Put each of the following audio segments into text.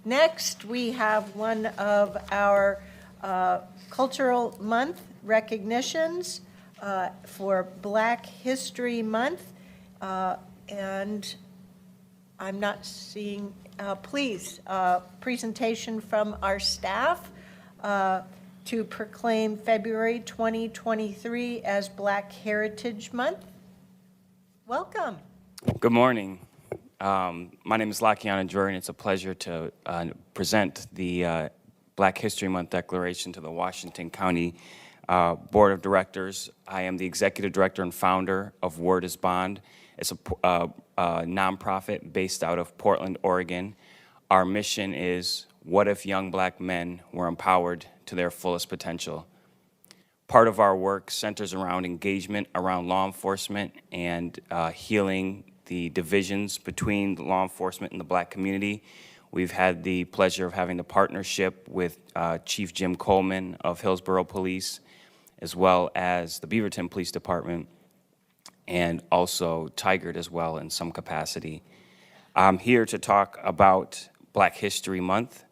Next, we have one of our Cultural Month recognitions for Black History Month. And I'm not seeing, please, presentation from our staff to proclaim February 2023 as Black Heritage Month. Welcome. Good morning. My name is Lakiana Jordan. It's a pleasure to present the Black History Month Declaration to the Washington County Board of Directors. I am the Executive Director and founder of Word is Bond. It's a nonprofit based out of Portland, Oregon. Our mission is, what if young Black men were empowered to their fullest potential? Part of our work centers around engagement around law enforcement and healing the divisions between the law enforcement and the Black community. We've had the pleasure of having the partnership with Chief Jim Coleman of Hillsborough Police, as well as the Beaverton Police Department, and also Tigard as well in some capacity. I'm here to talk about Black History Month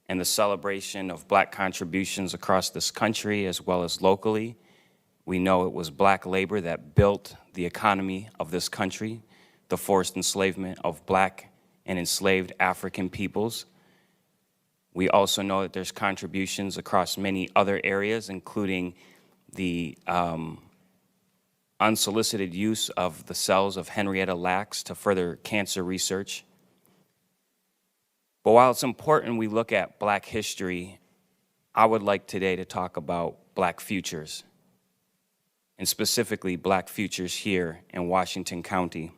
and the celebration of Black contributions across this country as well as locally. We know it was Black labor that built the economy of this country, the forced enslavement of Black and enslaved African peoples. We also know that there's contributions across many other areas, including the unsolicited use of the cells of Henrietta Lacks to further cancer research. But while it's important we look at Black history, I would like today to talk about Black futures, and specifically Black futures here in Washington County.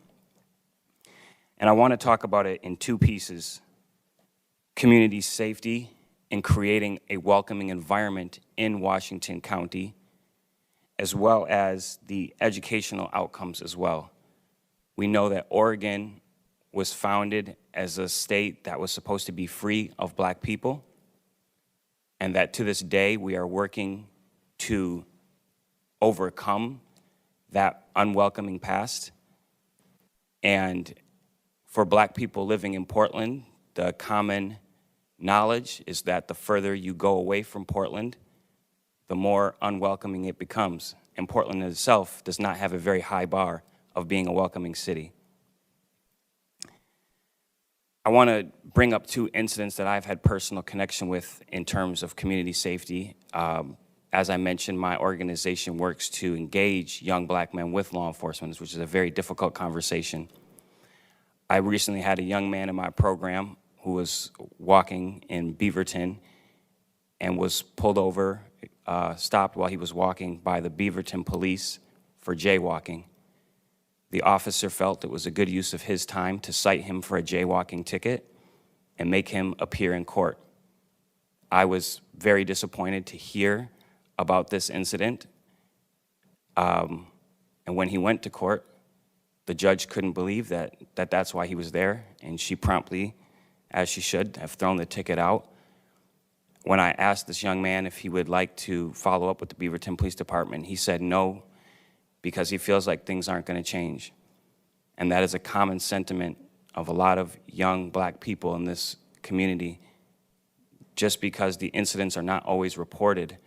And I want to talk about it in two pieces: community safety and creating a welcoming environment in Washington County, as well as the educational outcomes as well. We know that Oregon was founded as a state that was supposed to be free of Black people, and that to this day we are working to overcome that unwelcoming past. And for Black people living in Portland, the common knowledge is that the further you go away from Portland, the more unwelcoming it becomes. And Portland itself does not have a very high bar of being a welcoming city. I want to bring up two incidents that I've had personal connection with in terms of community safety. As I mentioned, my organization works to engage young Black men with law enforcement, which is a very difficult conversation. I recently had a young man in my program who was walking in Beaverton and was pulled over, stopped while he was walking by the Beaverton police for jaywalking. The officer felt it was a good use of his time to cite him for a jaywalking ticket and make him appear in court. I was very disappointed to hear about this incident. And when he went to court, the judge couldn't believe that's why he was there, and she promptly, as she should, have thrown the ticket out. When I asked this young man if he would like to follow up with the Beaverton Police Department, he said no, because he feels like things aren't going to change. And that is a common sentiment of a lot of young Black people in this community. Just because the incidents are not always reported,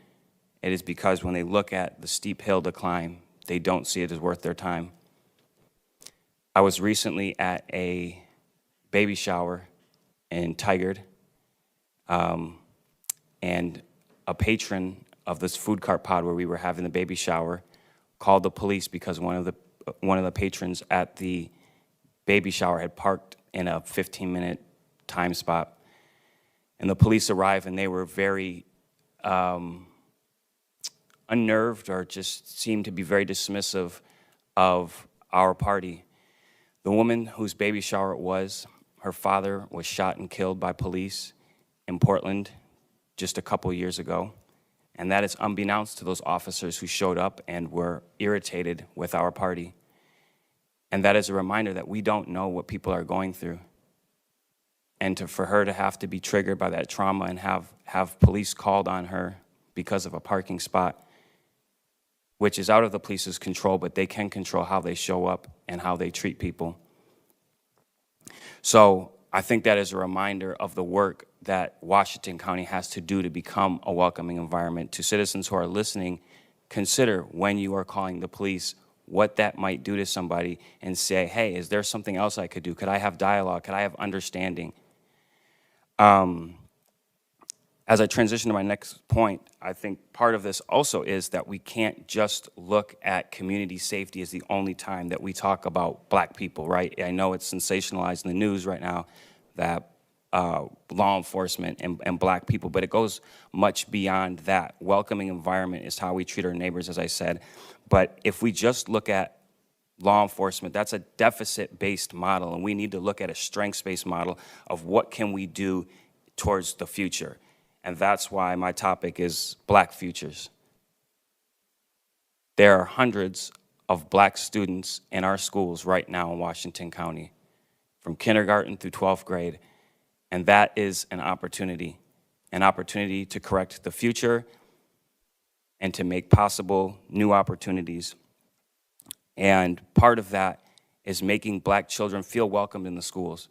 it is because when they look at the steep hill to climb, they don't see it as worth their time. I was recently at a baby shower in Tigard, and a patron of this food cart pod where we were having the baby shower called the police because one of the patrons at the baby shower had parked in a 15-minute time spot. And the police arrived, and they were very unnerved, or just seemed to be very dismissive of our party. The woman whose baby shower it was, her father was shot and killed by police in Portland just a couple years ago. And that is unbeknownst to those officers who showed up and were irritated with our party. And that is a reminder that we don't know what people are going through. And for her to have to be triggered by that trauma and have police called on her because of a parking spot, which is out of the police's control, but they can control how they show up and how they treat people. So I think that is a reminder of the work that Washington County has to do to become a welcoming environment. To citizens who are listening, consider when you are calling the police what that might do to somebody, and say, hey, is there something else I could do? Could I have dialogue? Could I have understanding? As I transition to my next point, I think part of this also is that we can't just look at community safety as the only time that we talk about Black people, right? I know it's sensationalized in the news right now that law enforcement and Black people, but it goes much beyond that. Welcoming environment is how we treat our neighbors, as I said. But if we just look at law enforcement, that's a deficit-based model, and we need to look at a strengths-based model of what can we do towards the future. And that's why my topic is Black futures. There are hundreds of Black students in our schools right now in Washington County, from kindergarten through 12th grade, and that is an opportunity to correct the future and to make possible new opportunities. And part of that is making Black children feel welcomed in the schools,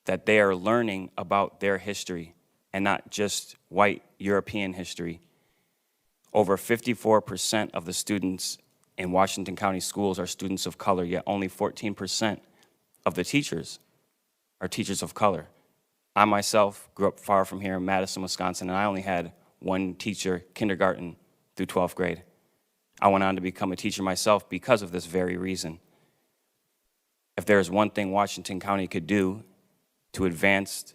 that they are learning about their history and not just white European history. Over 54% of the students in Washington County schools are students of color, yet only 14% of the teachers are teachers of color. I myself grew up far from here in Madison, Wisconsin, and I only had one teacher, kindergarten through 12th grade. I went on to become a teacher myself because of this very reason. If there is one thing Washington County could do to advance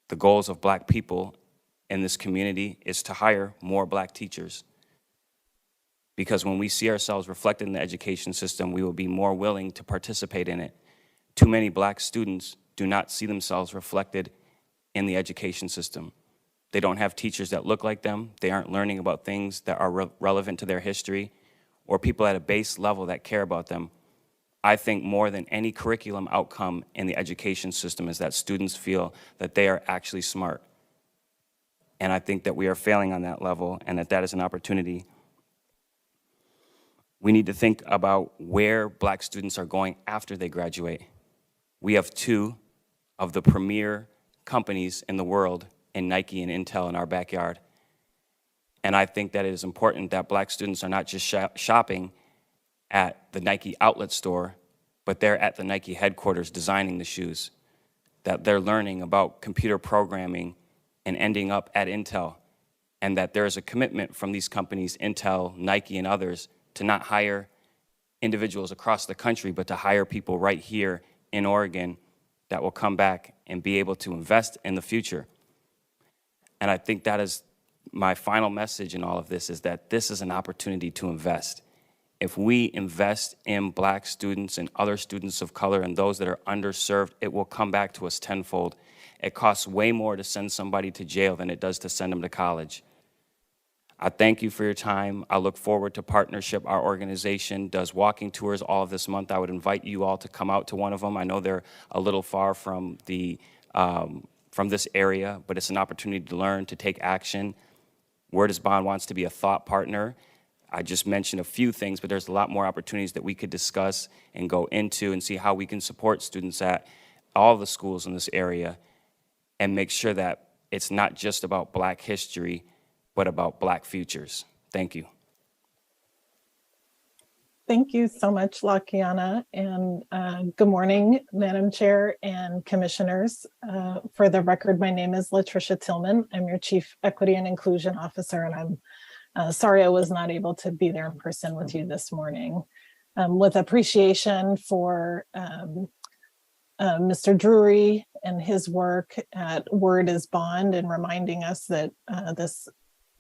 the goals of Black people in this community, is to hire more Black teachers. Because when we see ourselves reflected in the education system, we will be more willing to participate in it. Too many Black students do not see themselves reflected in the education system. They don't have teachers that look like them. They aren't learning about things that are relevant to their history, or people at a base level that care about them. I think more than any curriculum outcome in the education system is that students feel that they are actually smart. And I think that we are failing on that level, and that is an opportunity. We need to think about where Black students are going after they graduate. We have two of the premier companies in the world in Nike and Intel in our backyard. And I think that it is important that Black students are not just shopping at the Nike outlet store, but they're at the Nike headquarters designing the shoes, that they're learning about computer programming and ending up at Intel, and that there is a commitment from these companies, Intel, Nike, and others, to not hire individuals across the country, but to hire people right here in Oregon that will come back and be able to invest in the future. And I think that is my final message in all of this, is that this is an opportunity to invest. If we invest in Black students and other students of color and those that are underserved, it will come back to us tenfold. It costs way more to send somebody to jail than it does to send them to college. I thank you for your time. I look forward to partnership. Our organization does walking tours all of this month. I would invite you all to come out to one of them. I know they're a little far from this area, but it's an opportunity to learn, to take action. Word is Bond wants to be a thought partner. I just mentioned a few things, but there's a lot more opportunities that we could discuss and go into and see how we can support students at all the schools in this area and make sure that it's not just about Black history, but about Black futures. Thank you. Thank you so much, LaKiana, and good morning, Madam Chair and Commissioners. For the record, my name is Latricia Tillman. I'm your Chief Equity and Inclusion Officer, and I'm sorry I was not able to be there in person with you this morning. With appreciation for Mr. Drury and his work at Word is Bond, and reminding us that this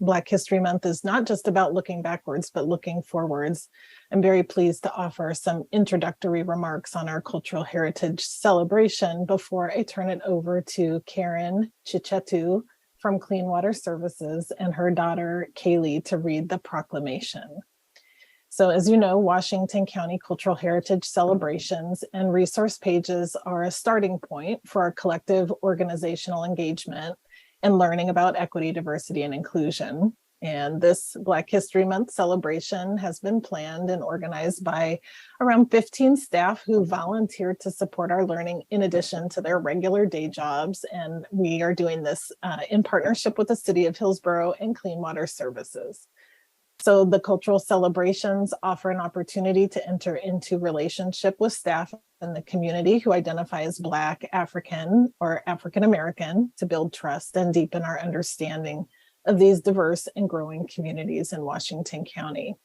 Black History Month is not just about looking backwards, but looking forwards. I'm very pleased to offer some introductory remarks on our cultural heritage celebration before I turn it over to Karen Chichetu from Clean Water Services and her daughter, Kaylee, to read the proclamation. So as you know, Washington County Cultural Heritage celebrations and resource pages are a starting point for our collective organizational engagement and learning about equity, diversity, and inclusion. And this Black History Month celebration has been planned and organized by around 15 staff who volunteer to support our learning in addition to their regular day jobs. And we are doing this in partnership with the City of Hillsborough and Clean Water Services. So the cultural celebrations offer an opportunity to enter into relationship with staff in the community who identify as Black, African, or African American to build trust and deepen our understanding of these diverse and growing communities in Washington County.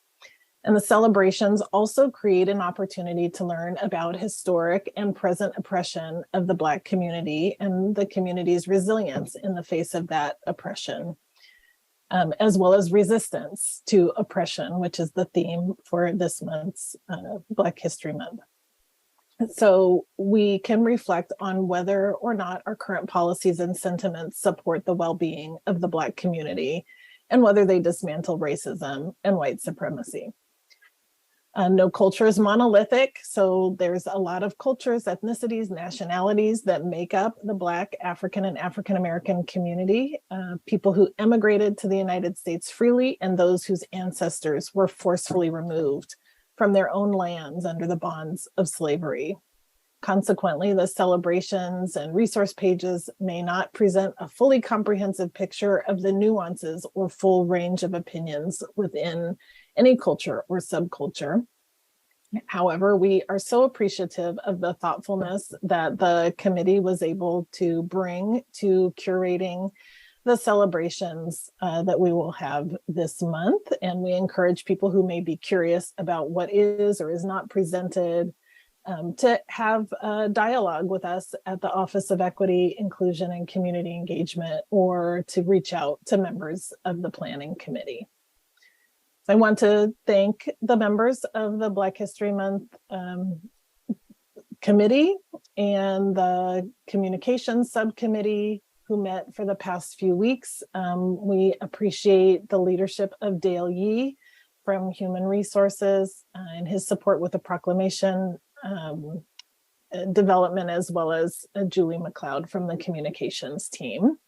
And the celebrations also create an opportunity to learn about historic and present oppression of the Black community and the community's resilience in the face of that oppression, as well as resistance to oppression, which is the theme for this month's Black History Month. So we can reflect on whether or not our current policies and sentiments support the well-being of the Black community and whether they dismantle racism and white supremacy. No culture is monolithic, so there's a lot of cultures, ethnicities, nationalities that make up the Black, African, and African American community, people who emigrated to the United States freely and those whose ancestors were forcefully removed from their own lands under the bonds of slavery. Consequently, the celebrations and resource pages may not present a fully comprehensive picture of the nuances or full range of opinions within any culture or subculture. However, we are so appreciative of the thoughtfulness that the committee was able to bring to curating the celebrations that we will have this month. And we encourage people who may be curious about what is or is not presented to have a dialogue with us at the Office of Equity, Inclusion, and Community Engagement, or to reach out to members of the Planning Committee. So I want to thank the members of the Black History Month Committee and the Communications Subcommittee who met for the past few weeks. We appreciate the leadership of Dale Yee from Human Resources and his support with the Proclamation development, as well as Julie McLeod from the Communications team.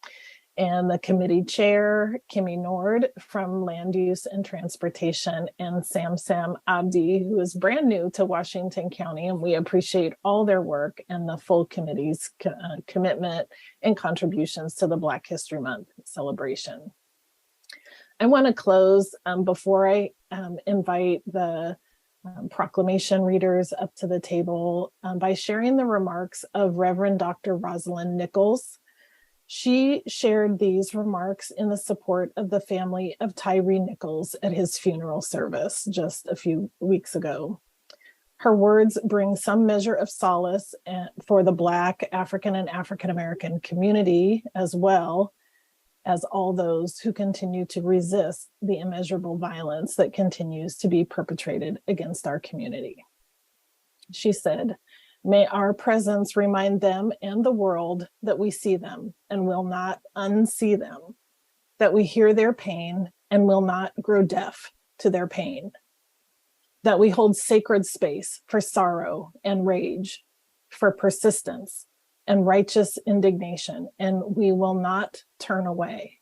And the committee chair, Kimmy Nord from Land Use and Transportation, and Sam Abdi, who is brand new to Washington County. And we appreciate all their work and the full committee's commitment and contributions to the Black History Month celebration. I want to close before I invite the proclamation readers up to the table by sharing the remarks of Reverend Dr. Rosalind Nichols. She shared these remarks in the support of the family of Tyree Nichols at his funeral service just a few weeks ago. Her words bring some measure of solace for the Black, African, and African American community, as well as all those who continue to resist the immeasurable violence that continues to be perpetrated against our community. She said, "May our presence remind them and the world that we see them and will not unsee them, that we hear their pain and will not grow deaf to their pain, that we hold sacred space for sorrow and rage, for persistence and righteous indignation, and we will not turn away.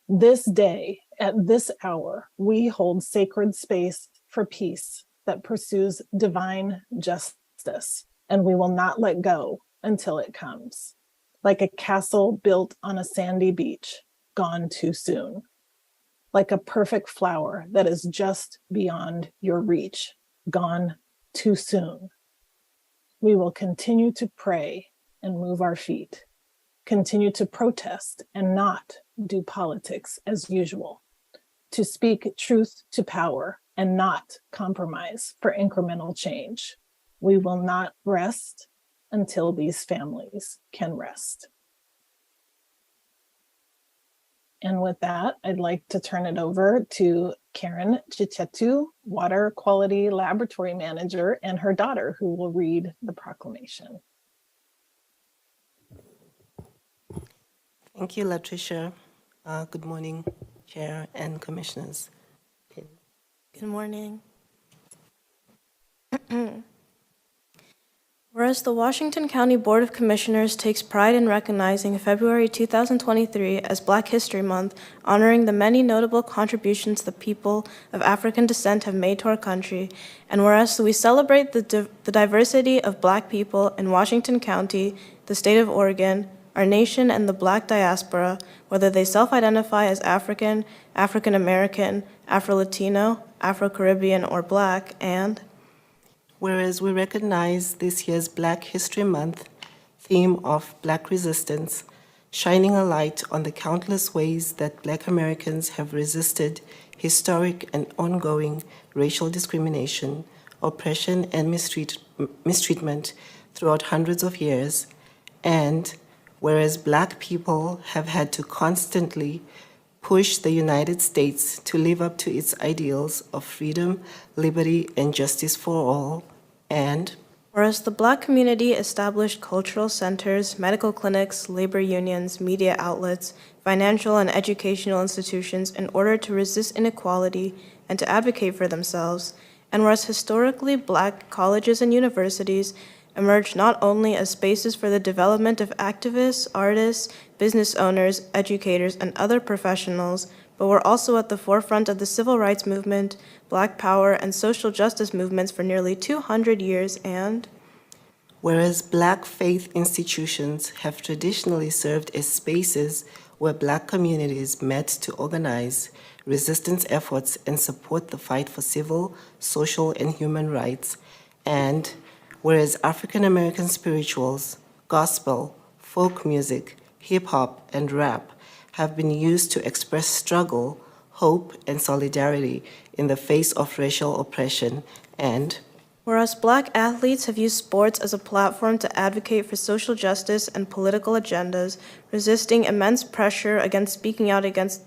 This day, at this hour, we hold sacred space for peace that pursues divine justice, and we will not let go until it comes. Like a castle built on a sandy beach, gone too soon. Like a perfect flower that is just beyond your reach, gone too soon. We will continue to pray and move our feet, continue to protest and not do politics as usual, to speak truth to power and not compromise for incremental change. We will not rest until these families can rest." And with that, I'd like to turn it over to Karen Chichetu, Water Quality Laboratory Manager, and her daughter, who will read the proclamation. Thank you, Latricia. Good morning, Chair and Commissioners. Good morning. Whereas Whereas the Washington County Board of Commissioners takes pride in recognizing February 2023 as Black History Month, honoring the many notable contributions the people of African descent have made to our country, and whereas we celebrate the diversity of Black people in Washington County, the state of Oregon, our nation, and the Black diaspora, whether they self-identify as African, African American, Afro-Latino, Afro-Caribbean, or Black, and Whereas we recognize this year's Black History Month theme of Black resistance, shining a light on the countless ways that Black Americans have resisted historic and ongoing racial discrimination, oppression, and mistreatment throughout hundreds of years, and whereas Black people have had to constantly push the United States to live up to its ideals of freedom, liberty, and justice for all, and whereas the Black community established cultural centers, medical clinics, labor unions, media outlets, financial and educational institutions in order to resist inequality and to advocate for themselves, and whereas historically Black colleges and universities emerged not only as spaces for the development of activists, artists, business owners, educators, and other professionals, but were also at the forefront of the civil rights movement, Black power, and social justice movements for nearly 200 years, and whereas Black faith institutions have traditionally served as spaces where Black communities met to organize resistance efforts and support the fight for civil, social, and human rights, and whereas African American spirituals, gospel, folk music, hip-hop, and rap have been used to express struggle, hope, and solidarity in the face of racial oppression, and whereas Black athletes have used sports as a platform to advocate for social justice and political agendas, resisting immense pressure against speaking out against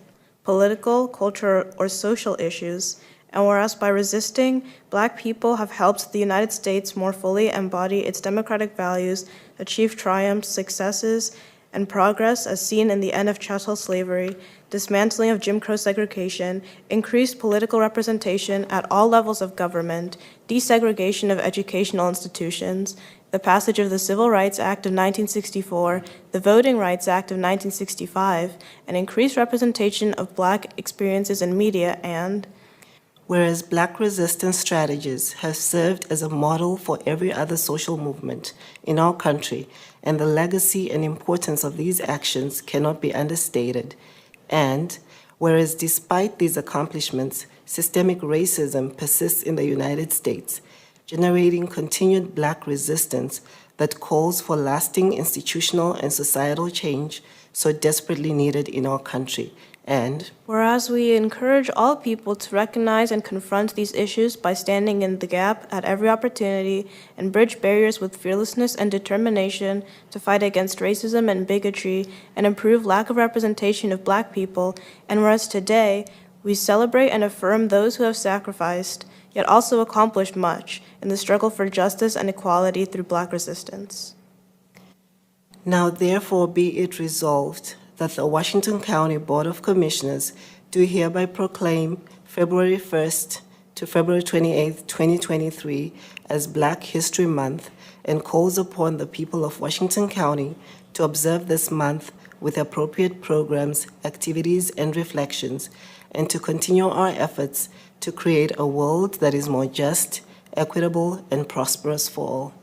political, cultural, or social issues, and whereas by resisting, Black people have helped the United States more fully embody its democratic values, achieve triumphs, successes, and progress as seen in the end of chattel slavery, dismantling of Jim Crow segregation, increased political representation at all levels of government, desegregation of educational institutions, the passage of the Civil Rights Act of 1964, the Voting Rights Act of 1965, and increased representation of Black experiences in media, and whereas Black resistance strategies have served as a model for every other social movement in our country, and the legacy and importance of these actions cannot be understated. And whereas despite these accomplishments, systemic racism persists in the United States, generating continued Black resistance that calls for lasting institutional and societal change so desperately needed in our country. And whereas we encourage all people to recognize and confront these issues by standing in the gap at every opportunity and bridge barriers with fearlessness and determination to fight against racism and bigotry and improve lack of representation of Black people, and whereas today we celebrate and affirm those who have sacrificed, yet also accomplished much in the struggle for justice and equality through Black resistance. now therefore be it resolved that the Washington County Board of Commissioners do hereby proclaim February 1st to February 28th, 2023 as Black History Month and calls upon the people of Washington County to observe this month with appropriate programs, activities, and reflections, and to continue our efforts to create a world that is more just, equitable, and prosperous for all.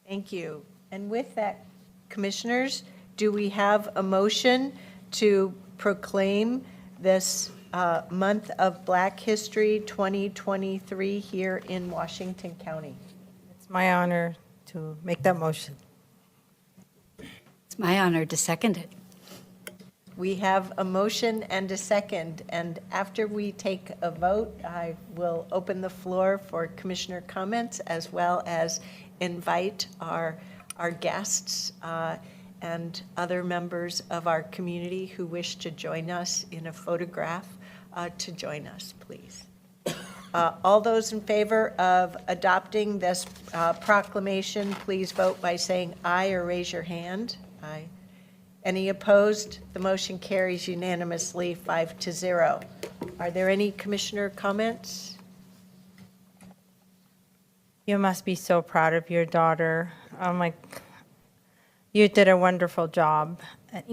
Thank you. And with that, Commissioners, do we have a motion to proclaim this month of Black History 2023 here in Washington County? It's my honor to make that motion. It's my honor to second it. We have a motion and a second, and after we take a vote, I will open the floor for Commissioner comments as well as invite our guests and other members of our community who wish to join us in a photograph to join us, please. All those in favor of adopting this proclamation, please vote by saying aye or raise your hand. Aye. Any opposed? The motion carries unanimously 5-0. Are there any commissioner comments? You must be so proud of your daughter. Oh my, you did a wonderful job.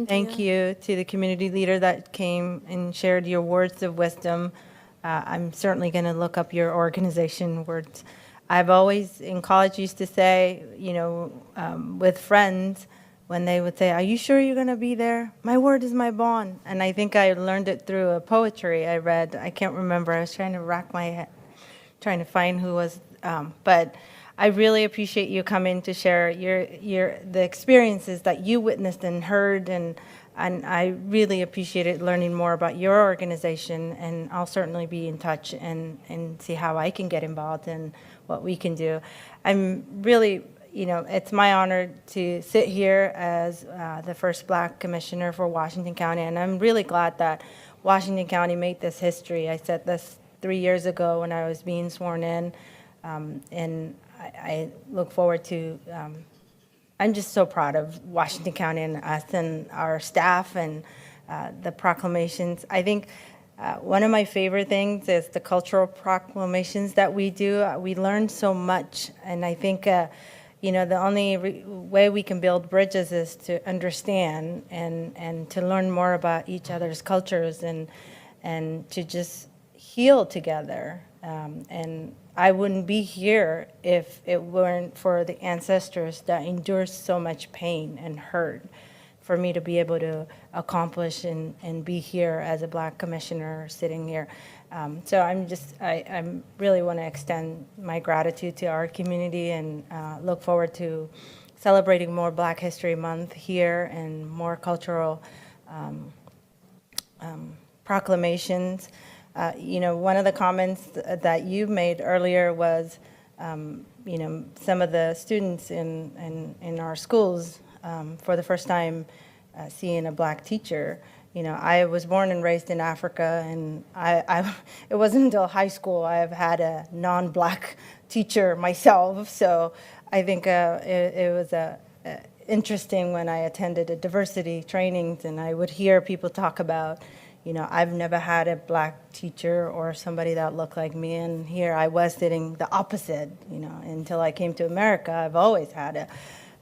Thank you to the community leader that came and shared your words of wisdom. I'm certainly going to look up your organization words. I've always, in college, used to say, with friends, when they would say, "Are you sure you're going to be there? My word is my bond." And I think I learned it through a poetry I read. I can't remember. I was trying to rack my head, trying to find who was, but I really appreciate you coming to share the experiences that you witnessed and heard, and I really appreciated learning more about your organization, and I'll certainly be in touch and see how I can get involved in what we can do. I'm really, it's my honor to sit here as the first Black commissioner for Washington County, and I'm really glad that Washington County made this history. I said this 3 years ago when I was being sworn in, and I look forward to, I'm just so proud of Washington County and us and our staff and the proclamations. I think one of my favorite things is the cultural proclamations that we do. We learn so much, and I think the only way we can build bridges is to understand and to learn more about each other's cultures and to just heal together. And I wouldn't be here if it weren't for the ancestors that endured so much pain and hurt for me to be able to accomplish and be here as a Black commissioner sitting here. So I really want to extend my gratitude to our community and look forward to celebrating more Black History Month here and more cultural proclamations. One of the comments that you made earlier was, some of the students in our schools for the first time seeing a Black teacher. I was born and raised in Africa, and it wasn't until high school I've had a non-Black teacher myself. So I think it was interesting when I attended a diversity trainings, and I would hear people talk about, I've never had a Black teacher or somebody that looked like me, and here I was sitting the opposite, until I came to America. I've always had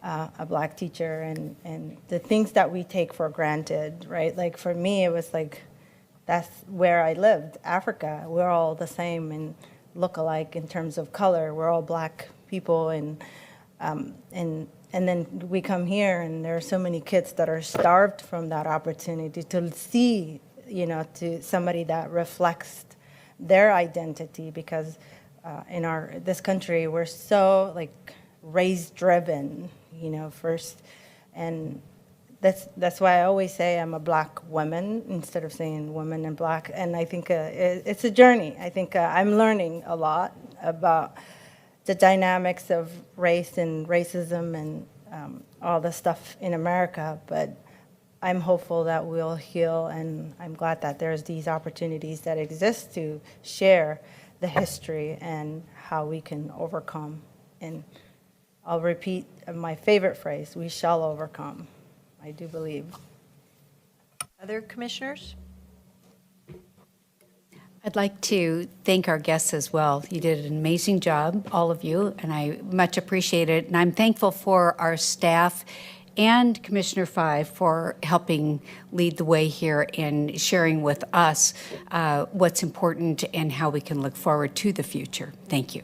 a Black teacher, and the things that we take for granted, right? Like for me, it was like, that's where I lived, Africa. We're all the same and look alike in terms of color. We're all Black people, and then we come here, and there are so many kids that are starved from that opportunity to see, to somebody that reflects their identity, because in this country, we're so race-driven, first, and that's why I always say I'm a Black woman instead of saying woman and Black, and I think it's a journey. I think I'm learning a lot about the dynamics of race and racism and all the stuff in America, but I'm hopeful that we'll heal, and I'm glad that there's these opportunities that exist to share the history and how we can overcome. And I'll repeat my favorite phrase, we shall overcome. I do believe. Other commissioners? I'd like to thank our guests as well. You did an amazing job, all of you, and I much appreciate it. And I'm thankful for our staff and Commissioner Five for helping lead the way here and sharing with us what's important and how we can look forward to the future. Thank you.